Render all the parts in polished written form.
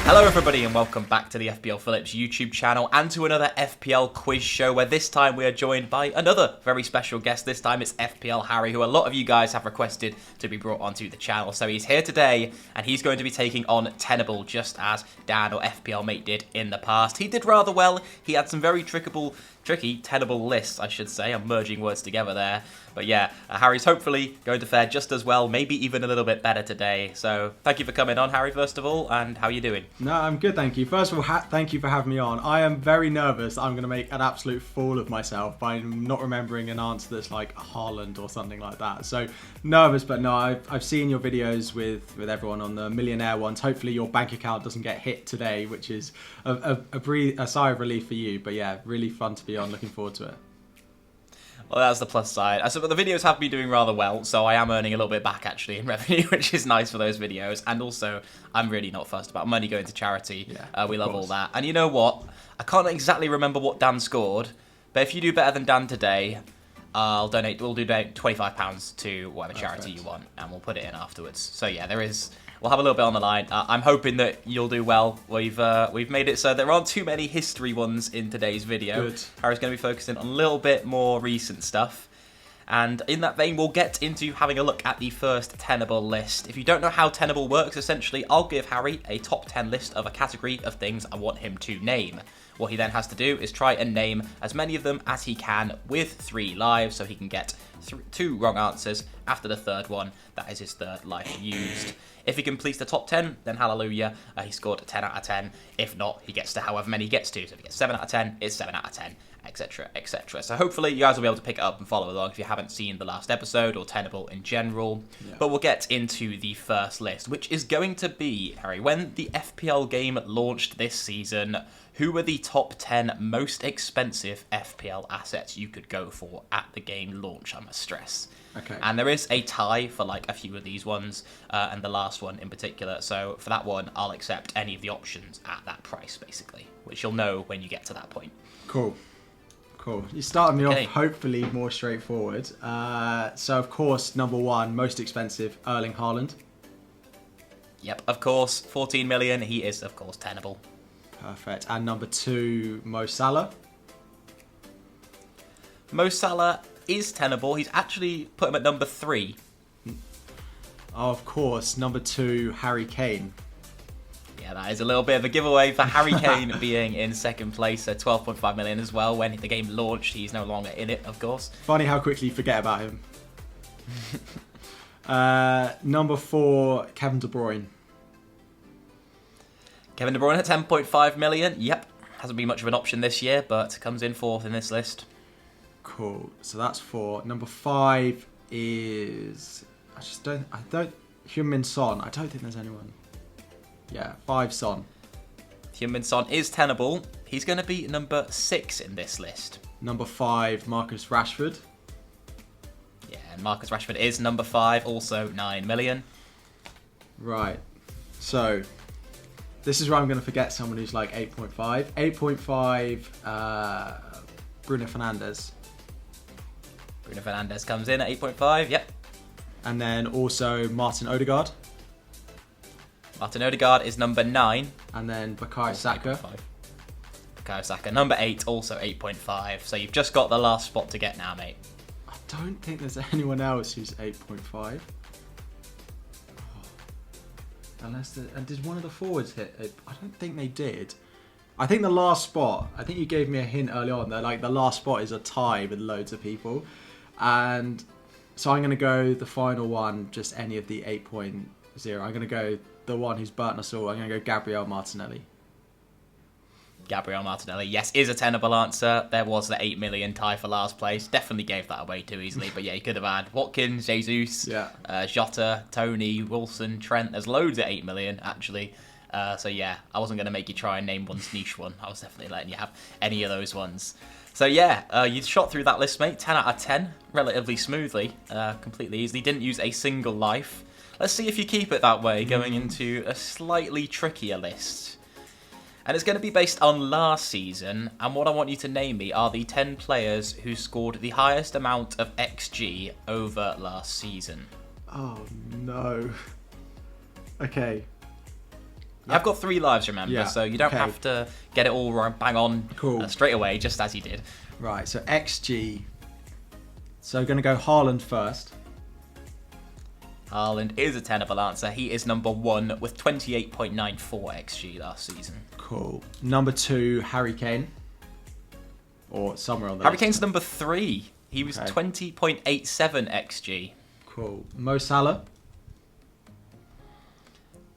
Hello everybody and welcome back to the FPL Phillips YouTube channel and to another FPL quiz show where this time we are joined by another very special guest. This time it's FPL Harry, who a lot of you guys have requested to be brought onto the channel. So he's here today and he's going to be taking on Tenable just as Dan or FPL Mate did in the past. He did rather well. He had some very tricky Tenable lists, I should say. I'm merging words together there. But yeah, Harry's hopefully going to fare just as well, maybe even a little bit better today. So thank you for coming on, Harry, first of all, and how are you doing? No, I'm good, thank you. First of all, thank you for having me on. I am very nervous I'm going to make an absolute fool of myself by not remembering an answer that's like Haaland or something like that. So nervous, but no, I've seen your videos with everyone on the millionaire ones. Hopefully your bank account doesn't get hit today, which is a sigh of relief for you. But yeah, really fun to be on. Looking forward to it. Well, that's the plus side. But the videos have been doing rather well, so I am earning a little bit back, actually, in revenue, which is nice for those videos. And also, I'm really not fussed about money going to charity. Yeah, we love all that. And you know what? I can't exactly remember what Dan scored, but if you do better than Dan today, we'll donate £25 to whatever charity you want, and we'll put it in afterwards. So yeah, we'll have a little bit on the line. I'm hoping that you'll do well. We've made it so there aren't too many history ones in today's video. Good. Harry's going to be focusing on a little bit more recent stuff. And in that vein, we'll get into having a look at the first Tenable list. If you don't know how Tenable works, essentially, I'll give Harry a top 10 list of a category of things I want him to name. What he then has to do is try and name as many of them as he can with 3 lives, so he can get 2 wrong answers after the third one. That is his third life used. If he completes the top 10, then hallelujah, he scored a 10 out of 10. If not, he gets to however many he gets to. So if he gets 7 out of 10, it's 7 out of 10, etc, etc. So hopefully you guys will be able to pick it up and follow along if you haven't seen the last episode or Tenable in general. Yeah. But we'll get into the first list, which is going to be, Harry, when the FPL game launched this season, who were the top 10 most expensive FPL assets you could go for at the game launch, I must stress. Okay. And there is a tie for like a few of these ones, and the last one in particular. So for that one, I'll accept any of the options at that price, basically, which you'll know when you get to that point. Cool. You started me off hopefully more straightforward. So of course, number 1, most expensive, Erling Haaland. Yep, of course, 14 million. He is, of course, Tenable. Perfect. And number 2, Mo Salah. Mo Salah is Tenable. He's actually put him at number 3. Oh, of course, number 2, Harry Kane. Yeah, that is a little bit of a giveaway for Harry Kane being in second place at 12.5 million as well. When the game launched, he's no longer in it, of course. Funny how quickly you forget about him. Number 4, Kevin De Bruyne. Kevin De Bruyne at 10.5 million. Yep, hasn't been much of an option this year, but comes in 4th in this list. Cool. So that's 4. Number 5 is Heung-min Son. I don't think there's anyone. Yeah, 5 Son. Heung-min Son is Tenable. He's going to be number 6 in this list. Number 5, Marcus Rashford. Yeah, and Marcus Rashford is number 5, also 9 million. Right. So this is where I'm going to forget someone who's like 8.5. 8.5, Bruno Fernandes. Bruno Fernandes comes in at 8.5, yep. And then also Martin Odegaard. Martin Odegaard is number 9. And then Bukayo Saka. Bukayo Saka, number 8, also 8.5. So you've just got the last spot to get now, mate. I don't think there's anyone else who's 8.5. Unless did one of the forwards hit it? I don't think they did. I think the last spot, I think you gave me a hint early on that like the last spot is a tie with loads of people. And so I'm going to go the final one, just any of the 8.0. I'm going to go the one who's burnt us all. I'm going to go Gabriel Martinelli. Gabriel Martinelli, yes, is a Tenable answer. There was the 8 million tie for last place. Definitely gave that away too easily. But yeah, you could have had Watkins, Jesus, Jota, Tony, Wilson, Trent. There's loads at 8 million, actually. So yeah, I wasn't going to make you try and name one niche one. I was definitely letting you have any of those ones. So yeah, you shot through that list, mate. 10 out of 10, relatively smoothly, completely easily. Didn't use a single life. Let's see if you keep it that way going into a slightly trickier list. And it's going to be based on last season, and what I want you to name me are the 10 players who scored the highest amount of XG over last season. Oh no. Okay. I've got 3 lives, remember, Yeah, so you don't okay. have to get it all bang on Cool. straight away, just as you did. Right, so XG. So going to go Haaland first. Haaland is a tenable answer. He is number 1 with 28.94 XG last season. Cool. Number 2, Harry Kane. Or somewhere on there. Harry Kane's number 3. He was 20.87 XG. Cool. Mo Salah.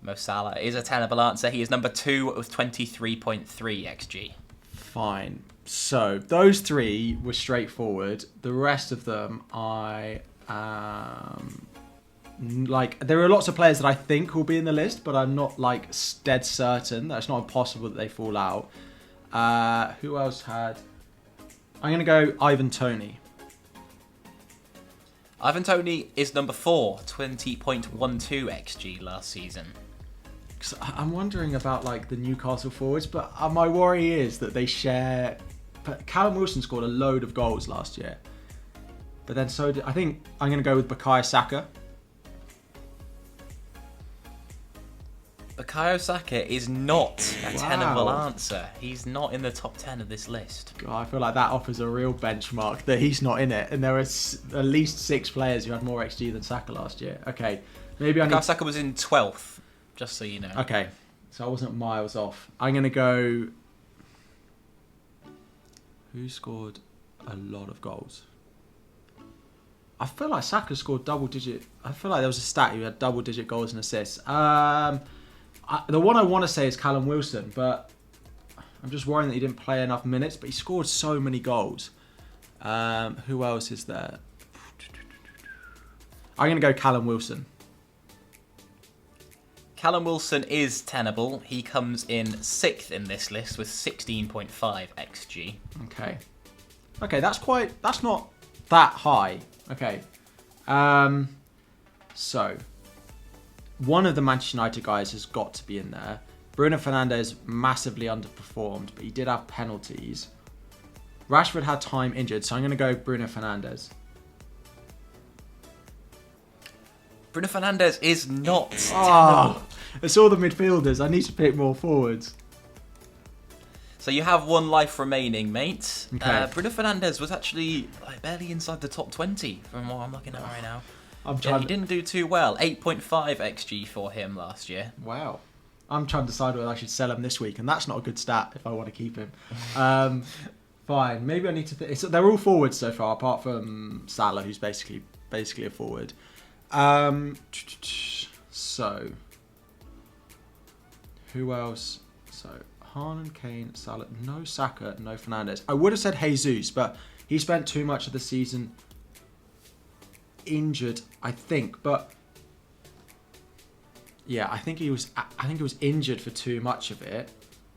Mo Salah is a tenable answer. He is number 2 with 23.3 XG. Fine. So those 3 were straightforward. The rest of them, I like. There are lots of players that I think will be in the list, but I'm not like dead certain. That's not impossible that they fall out. Who else had? I'm gonna go Ivan Toney. Ivan Toney is number 4, 20.12 XG last season. I'm wondering about like the Newcastle forwards, but my worry is that they share. But Callum Wilson scored a load of goals last year, but then so did, I think I'm going to go with Bukayo Saka. Bukayo Saka is not a tenable answer. He's not in the top 10 of this list. God, I feel like that offers a real benchmark that he's not in it, and there are at least 6 players who had more XG than Saka last year. Okay, maybe Bukayo Saka was in 12th, just so you know. Okay, so I wasn't miles off. I'm going to go. Who scored a lot of goals? I feel like Saka scored double-digit. I feel like there was a stat who had double-digit goals and assists. The one I want to say is Callum Wilson, but I'm just worrying that he didn't play enough minutes. But he scored so many goals. Who else is there? I'm going to go Callum Wilson. Callum Wilson is tenable. He comes in 6th in this list with 16.5 XG. Okay. Okay, that's not that high. Okay. So, one of the Manchester United guys has got to be in there. Bruno Fernandes massively underperformed, but he did have penalties. Rashford had time injured, so I'm going to go Bruno Fernandes. Bruno Fernandes is not tenable. Oh, it's all the midfielders. I need to pick more forwards. So you have 1 life remaining, mate. Okay. Bruno Fernandes was actually like barely inside the top 20 from what I'm looking at right now. He didn't do too well. 8.5 XG for him last year. Wow. I'm trying to decide whether I should sell him this week, and that's not a good stat if I want to keep him. Fine. Maybe I need to... They're all forwards so far, apart from Salah, who's basically a forward. So, who else? So, Haaland, Kane, Salah, no Saka, no Fernandes. I would have said Jesus, but he spent too much of the season injured, I think. But yeah, I think he was injured for too much of it.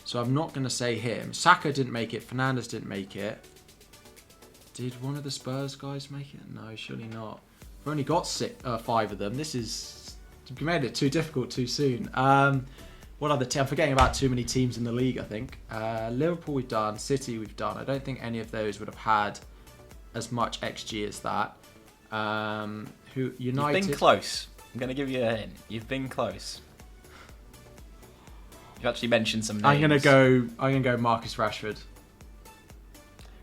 So I'm not going to say him. Saka didn't make it. Fernandes didn't make it. Did one of the Spurs guys make it? No, surely not. We've only got 5 of them. This is... You made it too difficult too soon. What other team? I'm forgetting about too many teams in the league, I think. Liverpool we've done. City we've done. I don't think any of those would have had as much XG as that. Who United... You've been close. I'm going to give you a hint. You've been close. You've actually mentioned some names. I'm gonna go Marcus Rashford.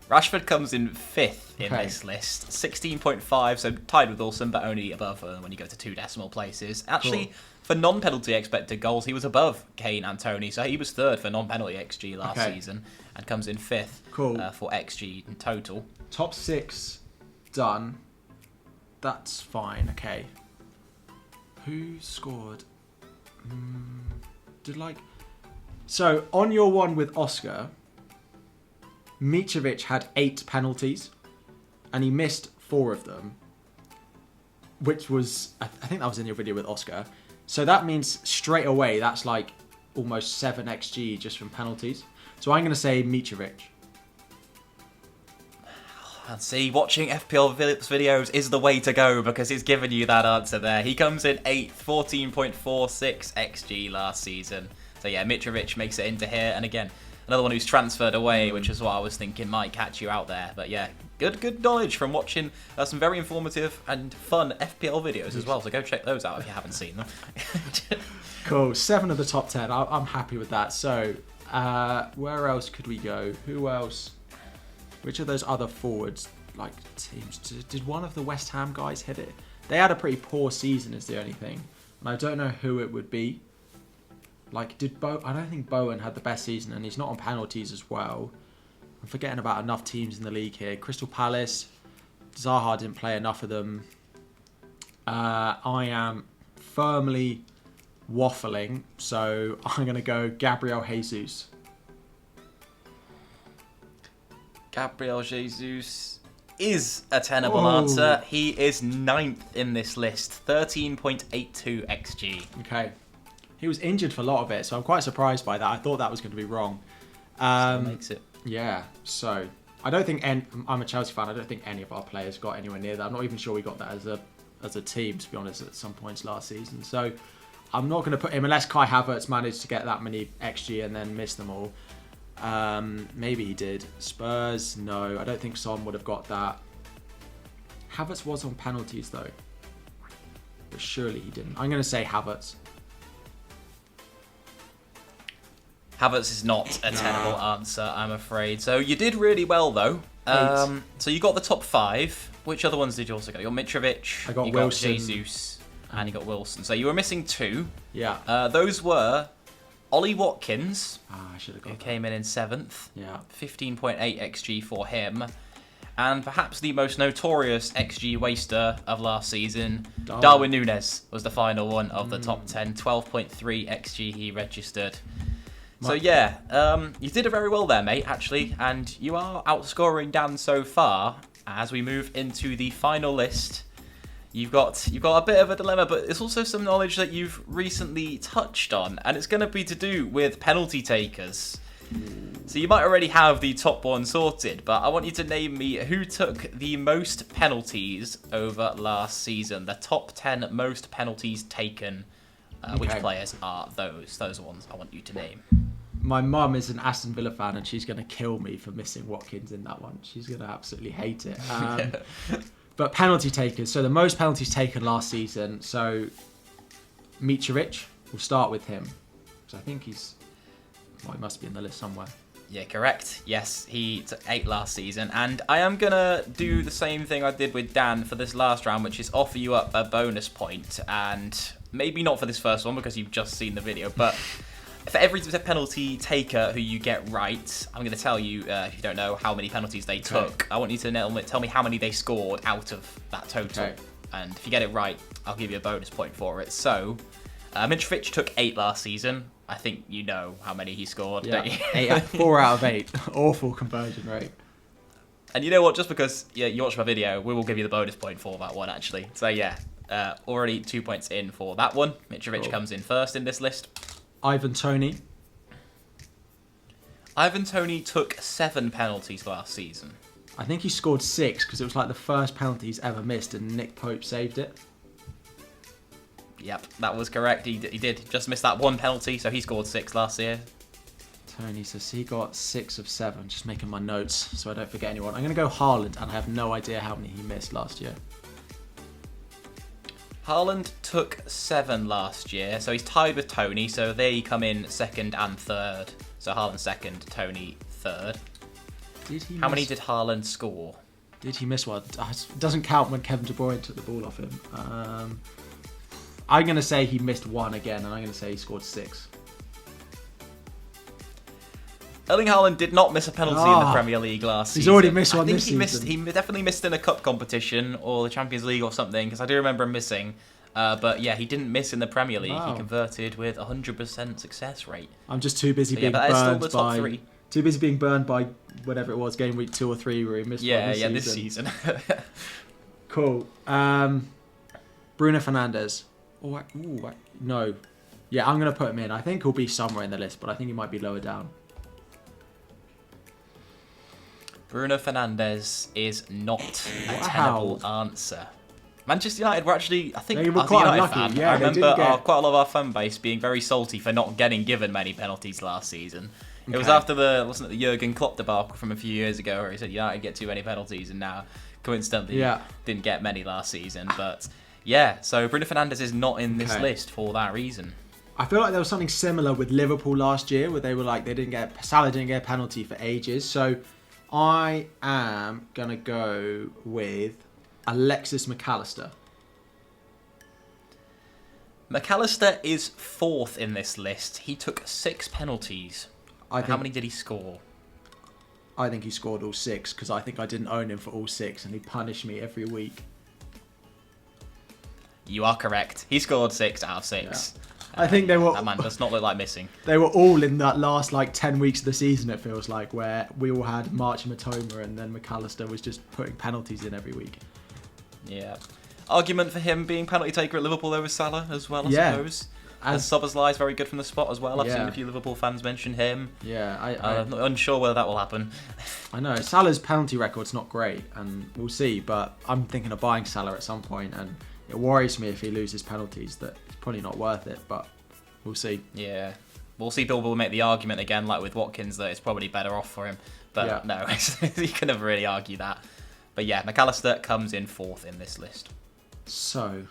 Rashford comes in 5th in this list. 16.5, so tied with Wilson, but only above when you go to 2 decimal places. Actually, Cool. For non-penalty expected goals, he was above Kane and Toney, so he was 3rd for non-penalty XG last season and comes in 5th for XG in total. Top 6 done. That's fine. Okay. Who scored? So on your one with Oscar, Mitrovic had 8 penalties, and he missed 4 of them, which was, I think that was in your video with Oscar. So that means straight away that's like almost 7 XG just from penalties. So I'm going to say Mitrovic. And see, watching FPL videos is the way to go because he's given you that answer there. He comes in 8th, 14.46 XG last season. So yeah, Mitrovic makes it into here, and again, another one who's transferred away, which is what I was thinking might catch you out there. But yeah, good knowledge from watching some very informative and fun FPL videos as well. So go check those out if you haven't seen them. Cool. 7 of the top 10. I'm happy with that. So, where else could we go? Who else? Which of those other forwards, like teams, did one of the West Ham guys hit it? They had a pretty poor season, is the only thing. And I don't know who it would be. Like, I don't think Bowen had the best season, and he's not on penalties as well. I'm forgetting about enough teams in the league here. Crystal Palace, Zaha didn't play enough of them. I am firmly waffling, so I'm going to go Gabriel Jesus. Gabriel Jesus is a tenable answer. He is 9th in this list, 13.82 XG. Okay. He was injured for a lot of it, so I'm quite surprised by that. I thought that was going to be wrong. So makes it. Yeah, so I don't think I'm a Chelsea fan. I don't think any of our players got anywhere near that. I'm not even sure we got that as a team, to be honest, at some points last season. So I'm not going to put him unless Kai Havertz managed to get that many XG and then miss them all. Maybe he did. Spurs, no. I don't think Son would have got that. Havertz was on penalties though, but surely he didn't. I'm going to say Havertz. Havertz is not a tenable answer, I'm afraid. So you did really well though. So you got the top 5. Which other ones did you also get? You got Mitrovic, I got you Wilson. got Jesus, and you got Wilson. So you were missing 2. Yeah. Those were Ollie Watkins, I should have got who that. came in 7th. Yeah. 15.8 XG for him. And perhaps the most notorious XG waster of last season, Darwin Núñez was the final one of the top 10. 12.3 XG he registered. So yeah, you did it very well there, mate, actually. And you are outscoring Dan so far. As we move into the final list, you've got a bit of a dilemma, but it's also some knowledge that you've recently touched on, and it's going to be to do with penalty takers. So you might already have the top one sorted, but I want you to name me who took the most penalties over last season. The top 10 most penalties taken. Which players are those? Those are ones I want you to name. My mum is an Aston Villa fan, and she's going to kill me for missing Watkins in that one. She's going to absolutely hate it. But penalty takers. So the most penalties taken last season. So Mitrovic, we'll start with him. So I think he must be in the list somewhere. Yeah, correct. Yes, he took 8 last season. And I am going to do the same thing I did with Dan for this last round, which is offer you up a bonus point. And maybe not for this first one because you've just seen the video, but for every penalty taker who you get right, I'm going to tell you, if you don't know, how many penalties they took. I want you to tell me how many they scored out of that total. Okay. And if you get it right, I'll give you a bonus point for it. So, Mitrovic took 8 last season. I think you know how many he scored, don't you? 4 out of 8. Awful conversion rate. And you know what? Just because you watched my video, we will give you the bonus point for that one, actually. So yeah, already 2 points in for that one. Mitrovic comes in first in this list. Ivan Toney. Ivan Toney took 7 penalties last season. I think he scored 6 because it was like the first penalty he's ever missed, and Nick Pope saved it. Yep, that was correct. He did just miss that one penalty, so he scored 6 last year. Toney says he got 6 of 7. Just making my notes so I don't forget anyone. I'm going to go Haaland, and I have no idea how many he missed last year. Haaland took 7 last year, so he's tied with Toney, so they come in 2nd and 3rd. So Haaland 2nd, Toney 3rd. How many did Haaland score? Did he miss one? It doesn't count when Kevin De Bruyne took the ball off him. I'm going to say he missed 1 again, and I'm going to say he scored 6. Erling Haaland did not miss a penalty in the Premier League last season. He's already missed one this season. season. He definitely missed in a cup competition or the Champions League or something, because I do remember him missing. But yeah, he didn't miss in the Premier League. He converted with 100% success rate. I'm just too busy being burned by... Too busy being burned by whatever it was, game week 2 or 3 where he missed one this season. Cool. Bruno Fernandes. No. Yeah, I'm going to put him in. I think he'll be somewhere in the list, but I think he might be lower down. Bruno Fernandes is not a tenable answer. Manchester United were actually, I think, they were as a quite United unlucky. fan, Yeah, I remember quite a lot of our fan base being very salty for not getting given many penalties last season. It was after wasn't it the Jurgen Klopp debacle from a few years ago where he said United get too many penalties, and now coincidentally didn't get many last season. But yeah, so Bruno Fernandes is not in this list for that reason. I feel like there was something similar with Liverpool last year where they were like, Salah didn't get a penalty for ages. So I am going to go with Alexis McAllister. McAllister is 4th in this list. He took 6 penalties. How many did he score? I think he scored all 6 because I think I didn't own him for all 6 and he punished me every week. You are correct. He scored 6 out of 6. Yeah. I think they were... That man does not look like missing. They were all in that last 10 weeks of the season, it feels like, where we all had March and Matoma and then McAllister was just putting penalties in every week. Yeah. Argument for him being penalty taker at Liverpool over Salah as well, I suppose. And Szoboszlai is very good from the spot as well. I've seen a few Liverpool fans mention him. Yeah, I'm not unsure whether that will happen. I know. Salah's penalty record's not great, and we'll see, but I'm thinking of buying Salah at some point, and it worries me if he loses penalties that it's probably not worth it, but we'll see. Yeah. We'll see. People will make the argument again, like with Watkins, that it's probably better off for him. But no, you can never really argue that. But yeah, McAllister comes in 4th in this list. So,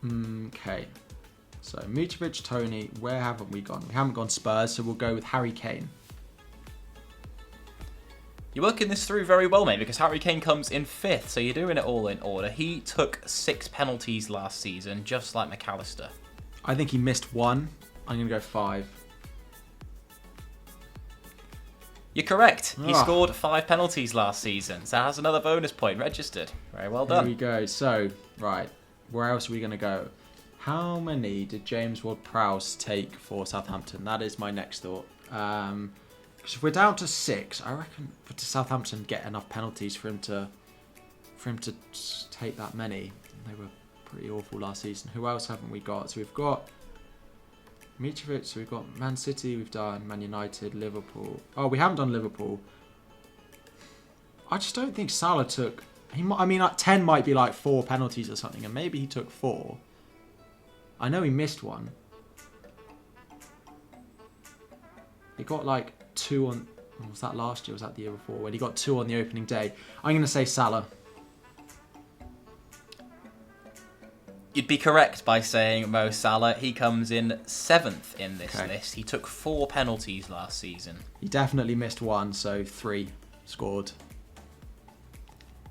okay. So, Mitrovic, Tony, where haven't we gone? We haven't gone Spurs, so we'll go with Harry Kane. You're working this through very well, mate, because Harry Kane comes in 5th, so you're doing it all in order. He took 6 penalties last season, just like McAllister. I think he missed 1. I'm going to go 5. You're correct. He scored 5 penalties last season, so that's another bonus point registered. Very well done. There we go. So, right, where else are we going to go? How many did James Ward-Prowse take for Southampton? That is my next thought. Because if we're down to 6, I reckon for Southampton get enough penalties for him to take that many. They were pretty awful last season. Who else haven't we got? So we've got Mitrovic, so we've got Man City, we've done Man United, Liverpool. Oh, we haven't done Liverpool. I just don't think Salah took... 10 might be 4 penalties or something, and maybe he took 4. I know he missed 1. He got 2 on... Was that last year or was that the year before? When he got 2 on the opening day. I'm going to say Salah. You'd be correct by saying Mo Salah. He comes in 7th in this list. He took 4 penalties last season. He definitely missed 1, so 3 scored.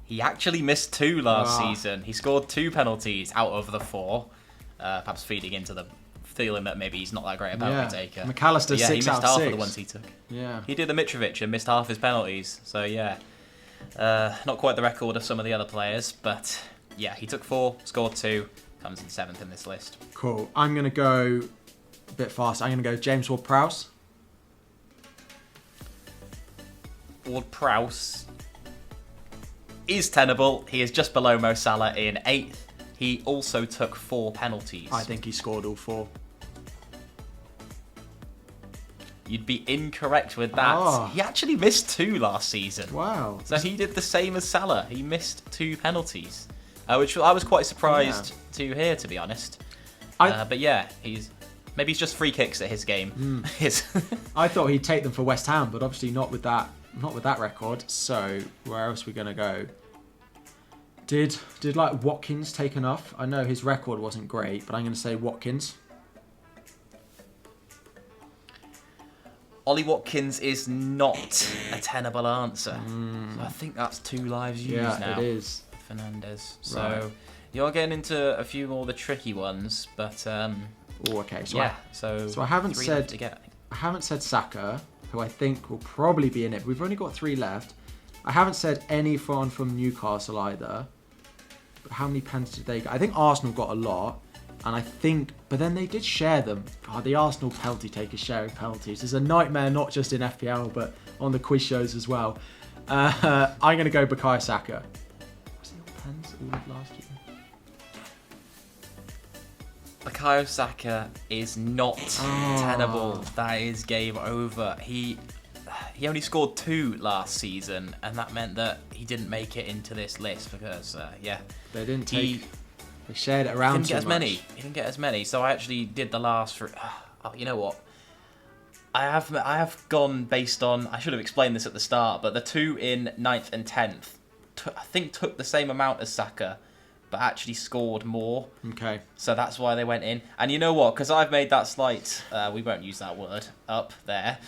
He actually missed 2 last season. He scored 2 penalties out of the 4. Perhaps feeding into the feeling that maybe he's not that great a penalty taker. McAllister 6 out of 6. He missed half of the ones he took. Yeah. He did the Mitrovic and missed half his penalties. So yeah, not quite the record of some of the other players, but yeah, he took 4, scored 2, comes in 7th in this list. Cool. I'm going to go a bit fast. I'm going to go James Ward-Prowse. Ward-Prowse is tenable. He is just below Mo Salah in 8th. He also took 4 penalties. I think he scored all 4. You'd be incorrect with that. He actually missed 2 last season. Wow. So he did the same as Salah. He missed 2 penalties, which I was quite surprised to hear, to be honest. But yeah, he's just free kicks at his game. I thought he'd take them for West Ham, but obviously not with that record. So where else are we gonna go? Did Watkins take enough? I know his record wasn't great, but I'm gonna say Watkins. Ollie Watkins is not a tenable answer. So I think that's 2 lives used now. Yeah, it is. Fernandez. So you're getting into a few more of the tricky ones, but okay. So yeah. So I haven't 3 said left to get. I haven't said Saka, who I think will probably be in it. We've only got 3 left. I haven't said any from Newcastle either. But how many pens did they get? I think Arsenal got a lot. And but then they did share them. God, the Arsenal penalty takers sharing penalties is a nightmare, not just in FPL, but on the quiz shows as well. I'm going to go Bukayo Saka. Was he all pens all of last year? Bukayo Saka is not tenable. That is game over. He only scored 2 last season, and that meant that he didn't make it into this list because, They didn't take... They shared it around too much. He didn't get as many. So I actually did the last for... you know what? I have gone based on... I should have explained this at the start, but the 2 in 9th and 10th, I think took the same amount as Saka, but actually scored more. Okay. So that's why they went in. And you know what? Because I've made that slight, we won't use that word, up there.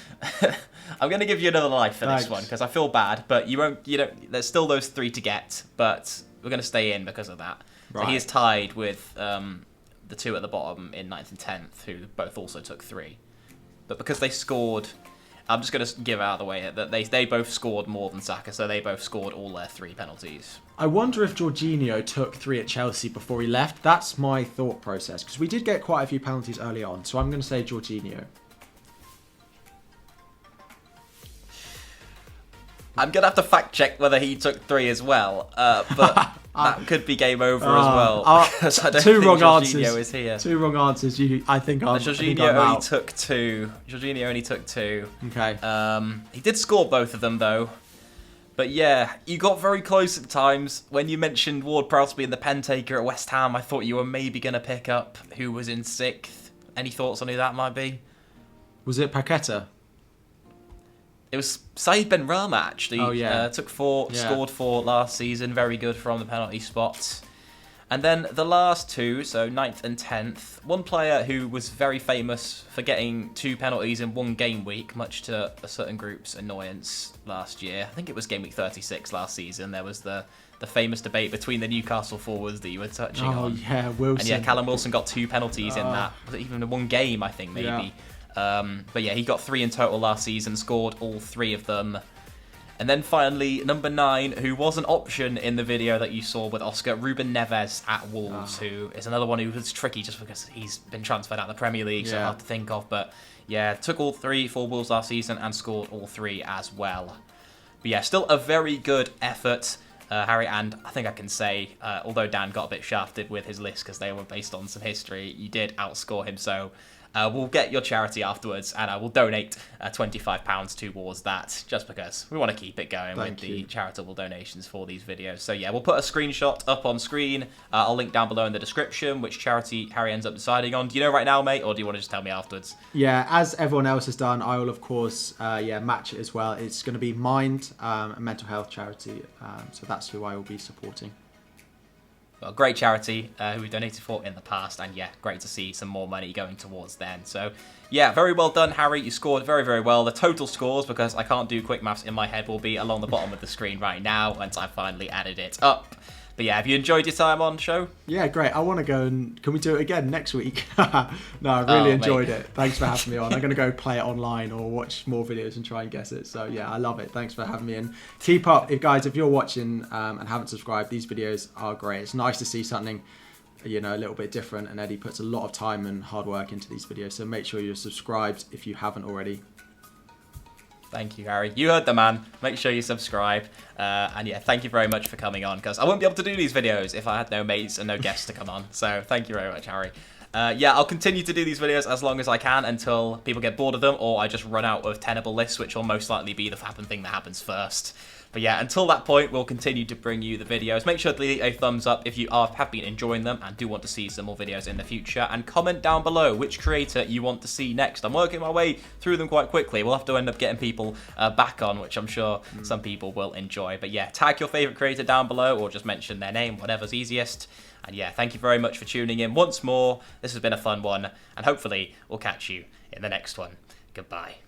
I'm going to give you another life for this one because I feel bad. But there's still those 3 to get, but we're going to stay in because of that. Right. So he is tied with the 2 at the bottom in 9th and 10th, who both also took 3. But because they scored, I'm just going to give out of the way that they both scored more than Saka, so they both scored all their 3 penalties. I wonder if Jorginho took 3 at Chelsea before he left. That's my thought process, because we did get quite a few penalties early on, so I'm going to say Jorginho. I'm going to have to fact check whether he took 3 as well, but that could be game over as well. Because I don't think Jorginho is here. 2 wrong answers. I think I'm Jorginho I'm only out. took 2. Jorginho only took 2. Okay. He did score both of them, though. But yeah, you got very close at times. When you mentioned Ward-Prowse being the pen taker at West Ham, I thought you were maybe going to pick up who was in 6th. Any thoughts on who that might be? Was it Paqueta? It was Said Benrahma, actually. Oh, yeah. Took 4, scored 4 last season. Very good from the penalty spot. And then the last 2, so 9th and 10th, one player who was very famous for getting 2 penalties in 1 game week, much to a certain group's annoyance last year. I think it was game week 36 last season. There was the famous debate between the Newcastle forwards that you were touching on. Oh, yeah, Wilson. And yeah, Callum Wilson got 2 penalties in that. Was it even in 1 game, I think, maybe? Yeah. But yeah, he got 3 in total last season, scored all 3 of them. And then finally, number 9, who was an option in the video that you saw with Oscar, Ruben Neves at Wolves, who is another one who was tricky just because he's been transferred out of the Premier League, so hard to think of. But yeah, took all 3 for Wolves last season and scored all 3 as well. But yeah, still a very good effort, Harry, and I think I can say, although Dan got a bit shafted with his list because they were based on some history, you did outscore him, so... we'll get your charity afterwards, and I will donate £25 towards that, just because we want to keep it going with the charitable donations for these videos. So yeah, we'll put a screenshot up on screen. I'll link down below in the description which charity Harry ends up deciding on. Do you know right now, mate, or do you want to just tell me afterwards? Yeah, as everyone else has done, I will of course match it as well. It's going to be Mind, a mental health charity, so that's who I will be supporting. Well, great charity who we donated for in the past, and yeah, great to see some more money going towards them. So yeah, very well done, Harry. You scored very, very well. The total scores, because I can't do quick maths in my head, will be along the bottom of the screen right now once I finally added it up. But yeah, have you enjoyed your time on show? Yeah, great. I want to go and... Can we do it again next week? No, I really enjoyed it. Thanks for having me on. I'm going to go play it online or watch more videos and try and guess it. So yeah, I love it. Thanks for having me. And keep up. If you're watching and haven't subscribed, these videos are great. It's nice to see something, a little bit different. And Eddie puts a lot of time and hard work into these videos. So make sure you're subscribed if you haven't already. Thank you, Harry. You heard the man. Make sure you subscribe. And yeah, thank you very much for coming on, because I wouldn't be able to do these videos if I had no mates and no guests to come on. So thank you very much, Harry. Yeah, I'll continue to do these videos as long as I can until people get bored of them, or I just run out of Tenable lists, which will most likely be the thing that happens first. But yeah, until that point, we'll continue to bring you the videos. Make sure to leave a thumbs up if you have been enjoying them and do want to see some more videos in the future. And comment down below which creator you want to see next. I'm working my way through them quite quickly. We'll have to end up getting people back on, which I'm sure some people will enjoy. But yeah, tag your favourite creator down below or just mention their name, whatever's easiest. And yeah, thank you very much for tuning in once more. This has been a fun one, and hopefully we'll catch you in the next one. Goodbye.